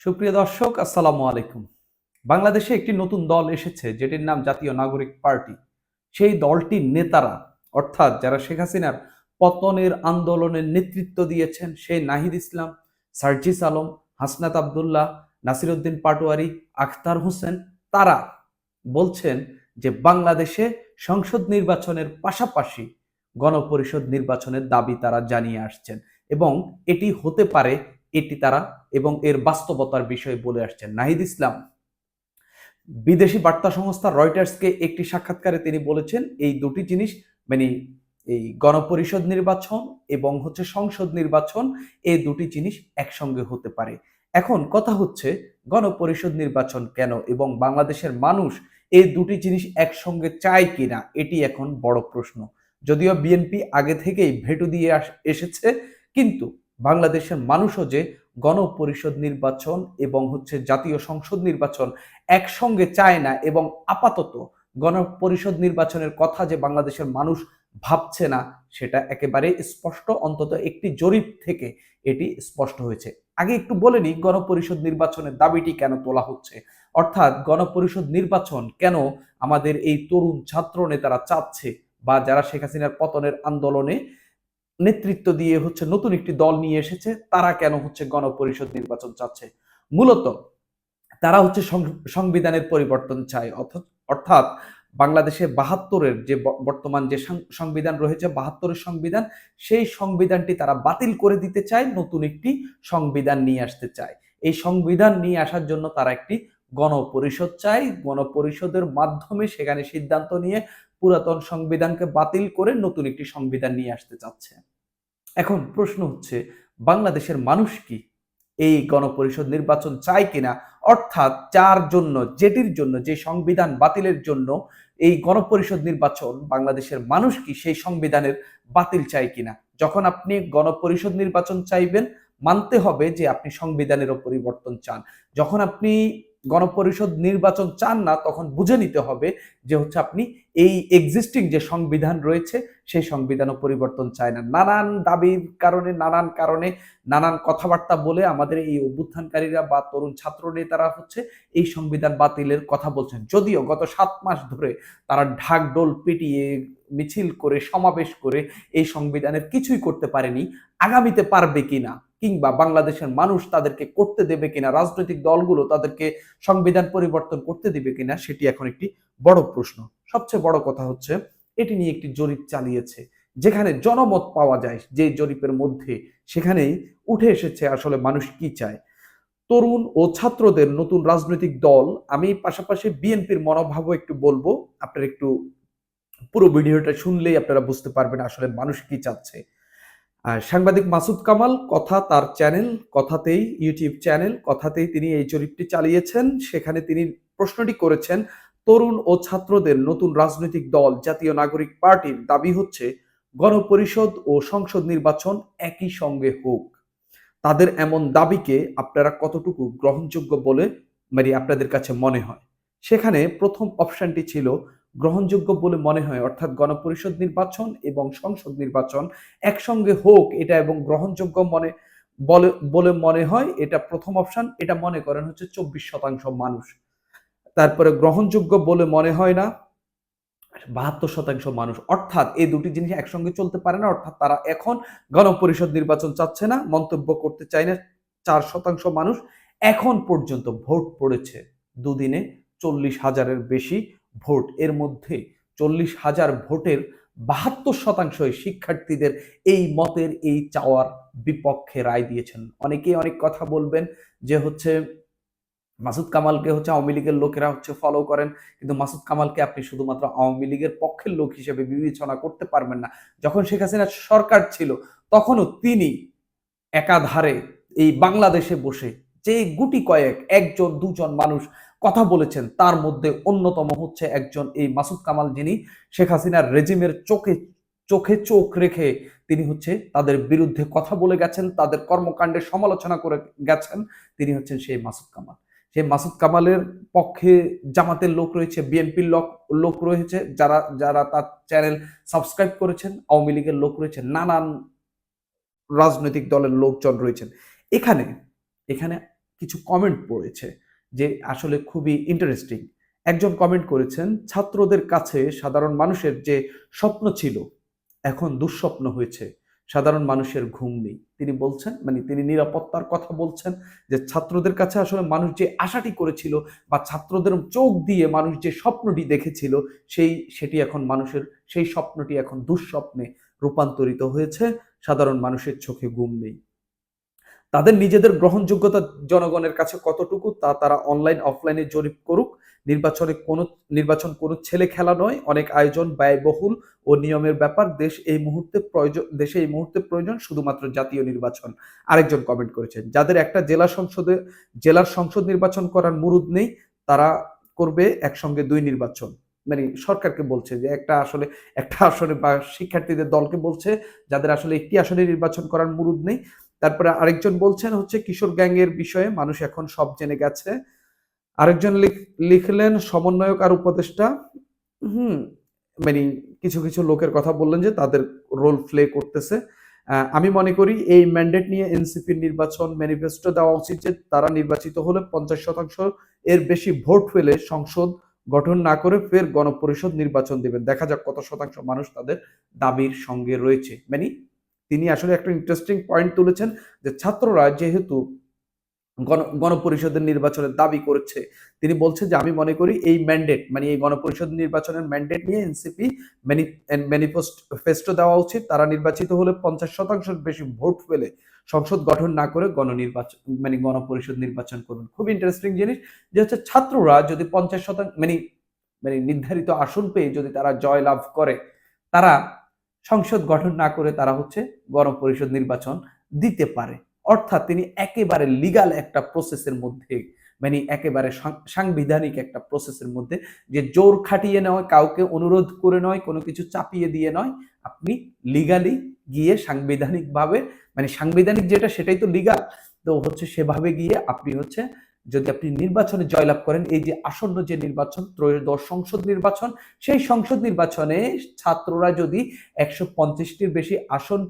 সুপ্রিয় দর্শক, আসসালামু আলাইকুম। বাংলাদেশে একটি নতুন দল এসেছে যেটির নাম জাতীয় নাগরিক পার্টি। সেই দলটির নেতারা, অর্থাৎ যারা শেখ হাসিনার পতনের আন্দোলনের নেতৃত্ব দিয়েছেন, সেই নাহিদ ইসলাম, সার্জিস আলম, হাসনাত আবদুল্লাহ, নাসিরউদ্দিন পাটোয়ারি, আখতার হোসেন, তারা বলছেন যে বাংলাদেশে সংসদ নির্বাচনের পাশাপাশি গণপরিষদ নির্বাচনের দাবি তারা জানিয়ে আসছেন এবং এটি হতে পারে, এটি তারা এবং এর বাস্তবতার বিষয়ে বলে আসছেন। নাহিদ ইসলাম বিদেশি বার্তা সংস্থা রয়টার্সকে একটি সাক্ষাৎকারে তিনি বলেছেন এই দুটি জিনিস, মানে এই গণপরিষদ নির্বাচন এবং সংসদ নির্বাচন, এই দুটি জিনিস একসঙ্গে হতে পারে। এখন কথা হচ্ছে, গণপরিষদ নির্বাচন কেন এবং বাংলাদেশের মানুষ এই দুটি জিনিস একসঙ্গে চায় কিনা, এটি এখন বড় প্রশ্ন। যদিও বিএনপি আগে থেকেই ভেটো দিয়ে এসেছে, কিন্তু বাংলাদেশের মানুষও যে গণপরিষদ নির্বাচন এবং জাতীয় সংসদ নির্বাচন একসঙ্গে চায় না এবং আপাতত গণপরিষদ নির্বাচনের কথা যে বাংলাদেশের মানুষ ভাবছে না, সেটা একেবারে স্পষ্ট। অন্তত একটি জরিপ থেকে এটি স্পষ্ট হয়েছে। আগে একটু বলে নিই গণপরিষদ নির্বাচনের দাবিটি কেন তোলা হচ্ছে, অর্থাৎ গণপরিষদ নির্বাচন কেন আমাদের এই তরুণ ছাত্র নেতারা চাচ্ছে, বা যারা শেখ হাসিনার পতনের আন্দোলনে নেতৃত্ব দিয়ে নতুন একটি দল নিয়ে এসেছে, তারা কেন গণপরিষদ নির্বাচন চাচ্ছে। মূলত তারা সংবিধানের পরিবর্তন চায়, অর্থাৎ বাংলাদেশে ৭২-এর যে বর্তমান যে সংবিধান রয়েছে, ৭২-এর সংবিধান, সেই সংবিধানটি তারা বাতিল করে দিতে চায়, নতুন একটি সংবিধান নিয়ে আসতে চায়। এই সংবিধান নিয়ে আসার জন্য তারা একটি গণপরিষদ চায়। গণপরিষদের মাধ্যমে সেখানে সিদ্ধান্ত নিয়ে পুরাতন সংবিধানকে বাতিল করে নতুন একটি সংবিধান নিয়ে আসতে চাচ্ছে। এখন প্রশ্ন হচ্ছে, বাংলাদেশের মানুষ কি এই গণপরিষদ নির্বাচন চায় কিনা, অর্থাৎ যার জন্য, যেটির জন্য, যে সংবিধান বাতিলের জন্য এই গণপরিষদ নির্বাচন, বাংলাদেশের মানুষ কি সেই সংবিধানের বাতিল চায় কিনা। যখন আপনি গণপরিষদ নির্বাচন চাইবেন, মানতে হবে যে আপনি সংবিধানেরও পরিবর্তন চান। যখন আপনি গণপরিষদ নির্বাচন চান না, তখন বুঝে নিতে হবে যে আপনি এই এক্সিস্টিং যে সংবিধান রয়েছে, সেই সংবিধানও পরিবর্তন চায় না। নানান দাবির কারণে, নানান কথাবার্তা বলে আমাদের এই অভ্যুত্থানকারীরা বা তরুণ ছাত্র নেতারা এই সংবিধান বাতিলের কথা বলছেন। যদিও গত ৭ মাস ধরে তারা ঢাকঢোল পিটিয়ে, মিছিল করে, সমাবেশ করে এই সংবিধানের কিছুই করতে পারেনি। আগামীতে পারবে কিনা, কিংবা বাংলাদেশের মানুষ তাদেরকে করতে দেবে কিনা, রাজনৈতিক দলগুলো তাদেরকে সংবিধান পরিবর্তন করতে দেবে কিনা, সেটি এখন একটি বড় প্রশ্ন। সবচেয়ে বড় কথা হচ্ছে, এটি নিয়ে একটি জরিপ চালিয়েছে, যেখানে জনমত পাওয়া যায়, যে জরিপের মধ্যে সেখানেই উঠে এসেছে আসলে মানুষ কি চায়। তরুণ ও ছাত্রদের নতুন রাজনৈতিক দল, আমি পাশাপাশি বিএনপির মনোভাবও একটু বলবো। আপনারা একটু পুরো ভিডিওটা শুনলেই আপনারা বুঝতে পারবেন আসলে মানুষ কি চাচ্ছে। সাংবাদিক মাসুদ কামাল কথা, তার চ্যানেল কথাতেই, ইউটিউব চ্যানেল কথাতেই তিনি এই জরিপটি চালিয়েছেন। সেখানে তিনি প্রশ্নটি করেছেন, তরুণ ও ছাত্রদের নতুন রাজনৈতিক দল জাতীয় নাগরিক পার্টির দাবি হচ্ছে গণপরিষদ ও সংসদ নির্বাচন একই সঙ্গে হোক। তাদের এমন দাবিকে আপনারা কতটুকু গ্রহণযোগ্য বলে আপনাদের কাছে মনে হয়। সেখানে প্রথম অপশনটি ছিল গ্রহণযোগ্য বলে মনে হয়, অর্থাৎ গণপরিষদ নির্বাচন এবং সংসদ নির্বাচন একসঙ্গে হোক, এটা এবং গ্রহণযোগ্য বলে মনে হয়, এটা প্রথম অপশন। এটা মনে করেন 24% মানুষ। তারপরে গ্রহণযোগ্য বলে মনে হয় না 72% মানুষ। অর্থাৎ এই দুটি জিনিস একসঙ্গে চলতে পারে না, অর্থাৎ তারা এখন গণপরিষদ নির্বাচন চাচ্ছে না, মন্তব্য করতে চায় না 4% মানুষ। এখন পর্যন্ত ভোট পড়েছে দুদিনে 40,000-এর বেশি ভোট। এর মধ্যে 40,000 ভোটের 72% শিক্ষার্থীদের এই মতের, এই চাওয়ার বিপক্ষে রায় দিয়েছেন। অনেকেই অনেক কথা বলবেন যে মাসুদ কামালকে আওয়ামী লীগের লোকেরা ফলো করেন, কিন্তু মাসুদ কামালকে আপনি শুধুমাত্র আওয়ামী লীগের পক্ষের লোক হিসেবে বিবেচনা করতে পারবেন না। যখন শেখ হাসিনার সরকার ছিল, তখনও তিনি একাধারে এই বাংলাদেশে বসে যে গুটি কয়েক, একজন দুজন মানুষ কথা বলেছেন, তার মধ্যে অন্যতম একজন এই মাসুদ কামাল, যিনি শেখ হাসিনার রেজিমের চোখে চোখে চোখ রেখে তিনি তাদের বিরুদ্ধে কথা বলে গেছেন, তাদের কর্মকাণ্ডের সমালোচনা করে গেছেন। তিনি সেই মাসুদ কামাল। সেই মাসুদ কামালের পক্ষে জামাতের লোক রয়েছে, বিএনপির লোক রয়েছে, যারা যারা তার চ্যানেল সাবস্ক্রাইব করেছেন, আওয়ামী লীগের লোক রয়েছে, নানান রাজনৈতিক দলের লোকজন রয়েছেন। এখানে এখানে কিছু কমেন্ট পড়েছে যে আসলে খুবই ইন্টারেস্টিং। একজন কমেন্ট করেছেন, ছাত্রদের কাছে সাধারণ মানুষের যে স্বপ্ন ছিল এখন দুঃস্বপ্ন হয়েছে, সাধারণ মানুষের ঘুম নেই। তিনি বলছেন, মানে তিনি নিরাপত্তার কথা বলছেন, যে ছাত্রদের কাছে আসলে মানুষ যে আশাটি করেছিল বা ছাত্রদের চোখ দিয়ে মানুষ যে স্বপ্নটি দেখেছিল সেটি এখন মানুষের সেই স্বপ্নটি এখন দুঃস্বপ্নে রূপান্তরিত হয়েছে। সাধারণ মানুষের চোখে ঘুম নেই। তাদের নিজেদের গ্রহণযোগ্যতা জনগণের কাছে কতটুকু তা তারা অনলাইন অফলাইনে জরিপ করুক। নির্বাচন কোনো ছেলে খেলা নয়, অনেক আয়োজন, ব্যয়বহুল ও নিয়মের ব্যাপার। দেশে এই মুহূর্তে প্রয়োজন শুধুমাত্র জাতীয় নির্বাচন। আরেকজন কমেন্ট করেছেন, যাদের একটা জেলার সংসদ নির্বাচন করার মুরুদ নেই, তারা করবে একসঙ্গে 2 নির্বাচন। মানে সরকারকে বলছে যে একটা আসলে বা শিক্ষার্থীদের দলকে বলছে যাদের আসলে একটি আসনে নির্বাচন করার মুরুদ নেই। তারপরে আরেকজন বলছেন হচ্ছে কিশোর গ্যাংয়ের বিষয়ে মানুষ এখন সব জেনে গেছে। আরেকজন লিখলেন সমন্বয়ক আর উপদেষ্টা, হুম, মানে কিছু কিছু লোকের কথা বললেন যে তাদের রোল প্লে করতেছে। আমি মনে করি এই ম্যান্ডেট নিয়ে এনসিপির নির্বাচন ম্যানিফেস্টো দেওয়া উচিত যে তারা নির্বাচিত হলে 50% এর বেশি ভোট পেলে সংসদ গঠন না করে ফের গণপরিষদ নির্বাচন দেবেন। দেখা যাক কত শতাংশ মানুষ তাদের দাবির সঙ্গে রয়েছে। মানে তিনি আসলে একটা ইন্টারেস্টিং পয়েন্ট তুলেছেন যে ছাত্ররা যেহেতু গণপরিষদের নির্বাচনের দাবি করেছে, তিনি বলছে যে আমি মনে করি এই ম্যান্ডেট, মানে এই গণপরিষদ নির্বাচনের ম্যান্ডেট নিয়ে এনসিপি ম্যানিফেস্টো দেওয়া উচিত। তারা নির্বাচিত হলে 50% বেশি ভোট পেলে সংসদ গঠন না করে গণপরিষদ নির্বাচন করুন। খুব ইন্টারেস্টিং জিনিস যে হচ্ছে ছাত্ররা যদি 50% মানে নির্ধারিত আসন পেয়ে যদি তারা জয় লাভ করে, তারা সংসদ গঠন না করে তারা হচ্ছে গণপরিষদ নির্বাচন দিতে পারে। অর্থাৎ তিনি একেবারে লিগাল একটা প্রসেসের মধ্যে, মানে একেবারে সাংবিধানিক একটা প্রসেসের মধ্যে, যে জোর খাটিয়ে নয়, কাউকে অনুরোধ করে নয়, কোনো কিছু চাপিয়ে দিয়ে নয়, আপনি লিগালি গিয়ে সাংবিধানিকভাবে, মানে সাংবিধানিক যেটা সেটাই তো লিগাল, তো হচ্ছে সেভাবে গিয়ে আপনি হচ্ছে যদি আপনি নির্বাচনে জয়লাভ করেন, এই যে আসন্ন যে নির্বাচন ত্রয়োদশ সংসদ নির্বাচন, সেই সংসদ নির্বাচনে ছাত্ররা যদি 150টির বেশি আসন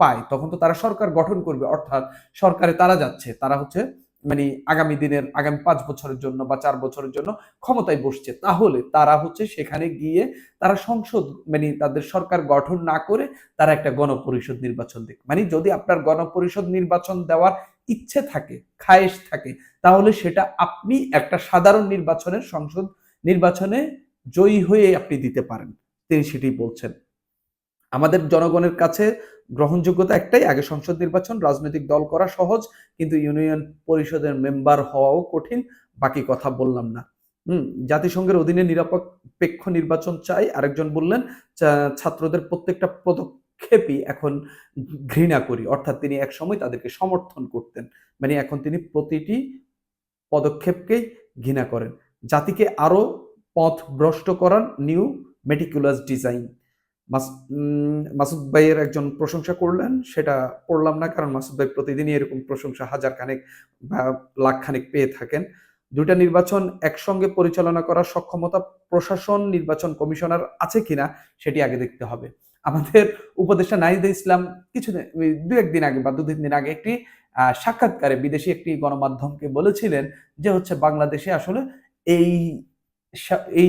পায়, তখন তো তারা সরকার গঠন করবে। অর্থাৎ সরকারে তারা যাচ্ছে, তারা হচ্ছে মানে আগামী 5 বছরের জন্য বা 4 বছরের জন্য ক্ষমতায় বসছে। তাহলে তারা হচ্ছে সেখানে গিয়ে তারা সংসদ, মানে তাদের সরকার গঠন না করে তারা একটা গণপরিষদ নির্বাচন দেয়। মানে যদি আপনার গণপরিষদ নির্বাচন দেওয়ার ইচ্ছে থাকে, খায়েশ থাকে, তাহলে সেটা আপনি একটা সাধারণ সংসদ নির্বাচনে জয়ী হয়ে আপনি দিতে পারেন। তিনি সেটি বলছেন। আমাদের জনগণের কাছে গ্রহণযোগ্যতা একটাই, আগে সংসদ নির্বাচন, রাজনৈতিক দল করা সহজ, কিন্তু ইউনিয়ন পরিষদের মেম্বার হওয়াও কঠিন। বাকি কথা বললাম না। জাতিসংঘের অধীনে নিরপেক্ষ নির্বাচন চাই। আরেকজন বললেন ছাত্রদের প্রত্যেকটা পদক্ষেপই এখন ঘৃণা করি। অর্থাৎ তিনি এক সময় তাদেরকে সমর্থন করতেন, মানে এখন তিনি প্রতিটি পদক্ষেপকেই ঘৃণা করেন। জাতিকে আরো পথভ্রষ্ট করার নিউ মেটিকুলাস ডিজাইন। মাসুদ ভাইয়ের একজন প্রশংসা করলেন, সেটা পড়লাম না, কারণ মাসুদ ভাই প্রতিদিনই এরকম প্রশংসা হাজার খানেক বা লাখ খানেক পেয়ে থাকেন। 2টা নির্বাচন একসঙ্গে পরিচালনা করার সক্ষমতা প্রশাসন নির্বাচন কমিশনার আছে কিনা সেটি আগে দেখতে হবে। আমাদের উপদেষ্টা নাহিদ ইসলাম দু একদিন আগে বা 2-3 দিন আগে একটি সাক্ষাৎকারে বিদেশি একটি গণমাধ্যমকে বলেছিলেন যে হচ্ছে বাংলাদেশে আসলে এই এই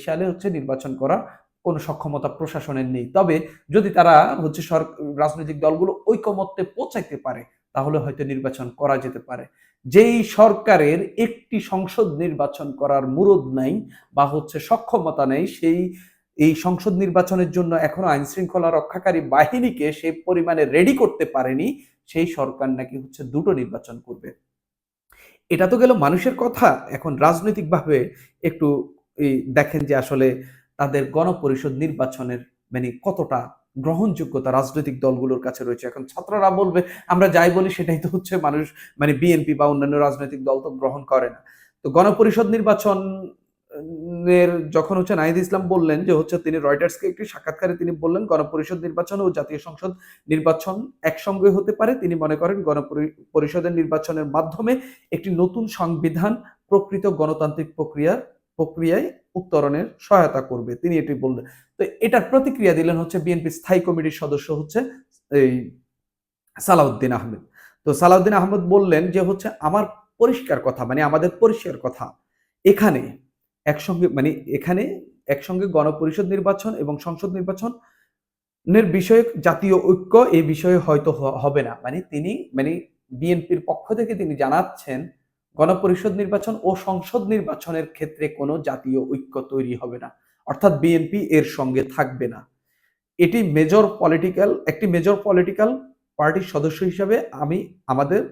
সালে হচ্ছে নির্বাচন করা কোনো সক্ষমতা প্রশাসনের নেই। তবে যদি তারা হচ্ছে রাজনৈতিক দলগুলো ঐকমত্যে পৌঁছাইতে পারে, তাহলে হয়তো নির্বাচন করা যেতে পারে। যেই সরকারের একটি সংসদ নির্বাচন করার মুরুদ নাই বা হচ্ছে সক্ষমতা নেই, এই সংসদ নির্বাচনের জন্য এখনো আইন শৃঙ্খলা রক্ষাকারী বাহিনীকে সেই পরিমাণে রেডি করতে পারেনি, সেই সরকার নাকি হচ্ছে 2টো নির্বাচন করবে। এটা তো গেল মানুষের কথা। এখন রাজনৈতিকভাবে একটু দেখেন যে আসলে তাদের গণপরিষদ নির্বাচনের মানে কতটা গ্রহণযোগ্যতা রাজনৈতিক দলগুলোর কাছে রয়েছে। এখন ছাত্ররা বলবে আমরা যাই বলি সেটাই তো হচ্ছে মানুষ, মানে বিএনপি বা অন্যান্য রাজনৈতিক দল তো গ্রহণ করে না। তো গণপরিষদ নির্বাচন এর যখন হচ্ছে নাহিদ ইসলাম বললেন যে হচ্ছে তিনি রয়টার্সকে একটি সাক্ষাৎকারে তিনি বললেন গণপরিষদ নির্বাচন ও জাতীয় সংসদ নির্বাচন একসঙ্গে হতে পারে। তিনি মনে করেন গণপরিষদের নির্বাচনের মাধ্যমে একটি নতুন সংবিধান প্রকৃত গণতান্ত্রিক প্রক্রিয়ায় উত্তরণের সহায়তা করবে, তিনি এটি বললেন। তো এটার প্রতিক্রিয়া দিলেন হচ্ছে বিএনপি স্থায়ী কমিটির সদস্য হচ্ছে এই সালাউদ্দিন আহমেদ। তো সালাউদ্দিন আহমেদ বললেন যে হচ্ছে আমার পরিষ্কার কথা, মানে আমাদের পরিষ্কার কথা, এখানে একসঙ্গে মানে এখানে একসঙ্গে গণপরিষদ নির্বাচন এবং সংসদ নির্বাচনের বিষয়ে জাতীয় ঐক্য এই বিষয়ে হয়তো হবে না। মানে তিনি বিএনপির পক্ষ থেকে তিনি জানাচ্ছেন গণপরিষদ নির্বাচন ও সংসদ নির্বাচনের ক্ষেত্রে কোনো জাতীয় ঐক্য তৈরি হবে না, অর্থাৎ বিএনপি এর সঙ্গে থাকবে না। এটি একটি মেজর পলিটিক্যাল পার্টির সদস্য হিসাবে আমি আমাদের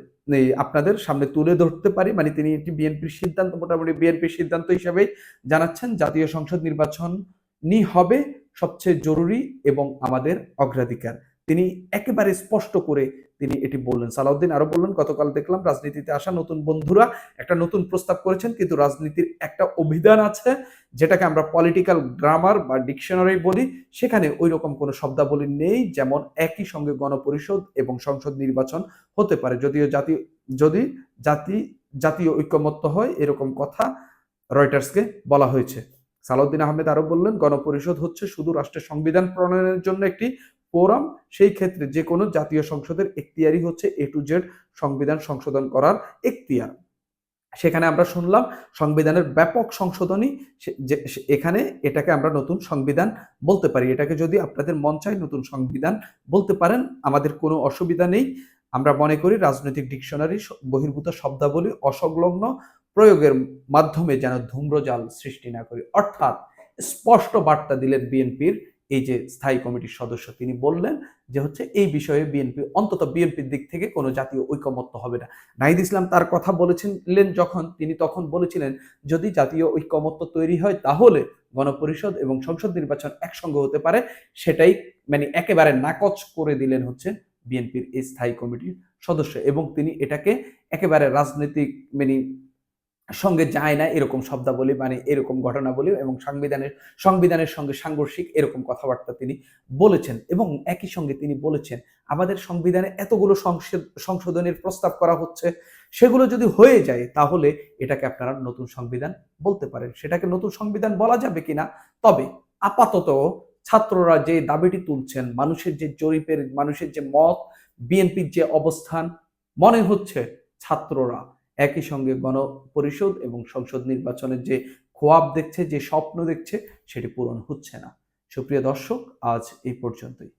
আপনাদের সামনে তুলে ধরতে পারি। মানে তিনি এটি বিএনপির সিদ্ধান্ত, মোটামুটি বিএনপির সিদ্ধান্ত হিসাবেই জানাচ্ছেন জাতীয় সংসদ নির্বাচনই হবে সবচেয়ে জরুরি এবং আমাদের অগ্রাধিকার। তিনি একেবারে স্পষ্ট করে তিনি এটি বললেন। সালাউদ্দিন আরো বললেন, গতকাল দেখলাম রাজনীতিতে আসা নতুন বন্ধুরা একটা নতুন প্রস্তাব করেছেন, কিন্তু রাজনীতির একটা অভিধান আছে যেটাকে আমরা পলিটিক্যাল গ্রামার বা ডিকশনারি বলি, সেখানে ওই রকম কোনো শব্দাবলী নেই যেমন একই সঙ্গে গণপরিষদ এবং সংসদ নির্বাচন হতে পারে, যদি জাতীয় ঐকমত্য হয়, এরকম কথা রয়টার্সকে বলা হয়েছে। সালাউদ্দিন আহমেদ আরো বললেন, গণপরিষদ হচ্ছে শুধু রাষ্ট্রের সংবিধান প্রণয়নের জন্য একটি ফোরাম, সেই ক্ষেত্রে যে কোনো জাতীয় সংসদের এখতিয়ারই হচ্ছে A to Z সংবিধান সংশোধন করার এখতিয়ার। সেখানে আমরা শুনলাম সংবিধানের ব্যাপক সংশোধনী, এখানে এটাকে আমরা নতুন সংবিধান বলতে পারি। এটাকে যদি আপনাদের মন চায় নতুন সংবিধান বলতে পারেন, আমাদের কোনো অসুবিধা নেই। আমরা মনে করি রাজনৈতিক ডিকশনারি বহির্ভূত শব্দাবলী অসংলগ্ন প্রয়োগের মাধ্যমে যেন ধূম্রজাল সৃষ্টি না করি। অর্থাৎ স্পষ্ট বার্তা দিলেন বিএনপির এই যে স্থায়ী কমিটির সদস্য, তিনি বললেন যে হচ্ছে এই বিষয়ে বিএনপির দিক থেকে কোনো জাতীয় ঐকমত্য হবে না। নাহিদ ইসলাম তার কথা বলেছিলেন যখন, তিনি তখন বলেছিলেন যদি জাতীয় ঐকমত্য তৈরি হয় তাহলে গণপরিষদ এবং সংসদ নির্বাচন একসঙ্গে হতে পারে। সেটাই একেবারে নাকচ করে দিলেন হচ্ছে বিএনপির এই স্থায়ী কমিটির সদস্য, এবং তিনি এটাকে একেবারে রাজনৈতিক সঙ্গে যায় না এরকম শব্দাবলী, এরকম ঘটনাবলী এবং সংবিধানের সঙ্গে সাংঘর্ষিক এরকম কথাবার্তা তিনি বলেছেন। এবং একই সঙ্গে তিনি বলেছেন আমাদের সংবিধানে এতগুলো সংশোধনের প্রস্তাব করা হচ্ছে, সেগুলো যদি হয়ে যায় তাহলে এটাকে আপনারা নতুন সংবিধান বলতে পারেন। সেটাকে নতুন সংবিধান বলা যাবে কিনা, তবে আপাতত ছাত্ররা যে দাবিটি তুলছেন, মানুষের যে মত, বিএনপির যে অবস্থান, মনে হচ্ছে ছাত্ররা একই সঙ্গে গণপরিষদ এবং সংসদ নির্বাচনের যে খোয়াব দেখছে, যে স্বপ্ন দেখছে, সেটি পূরণ হচ্ছে না। সুপ্রিয় দর্শক, আজ এই পর্যন্তই।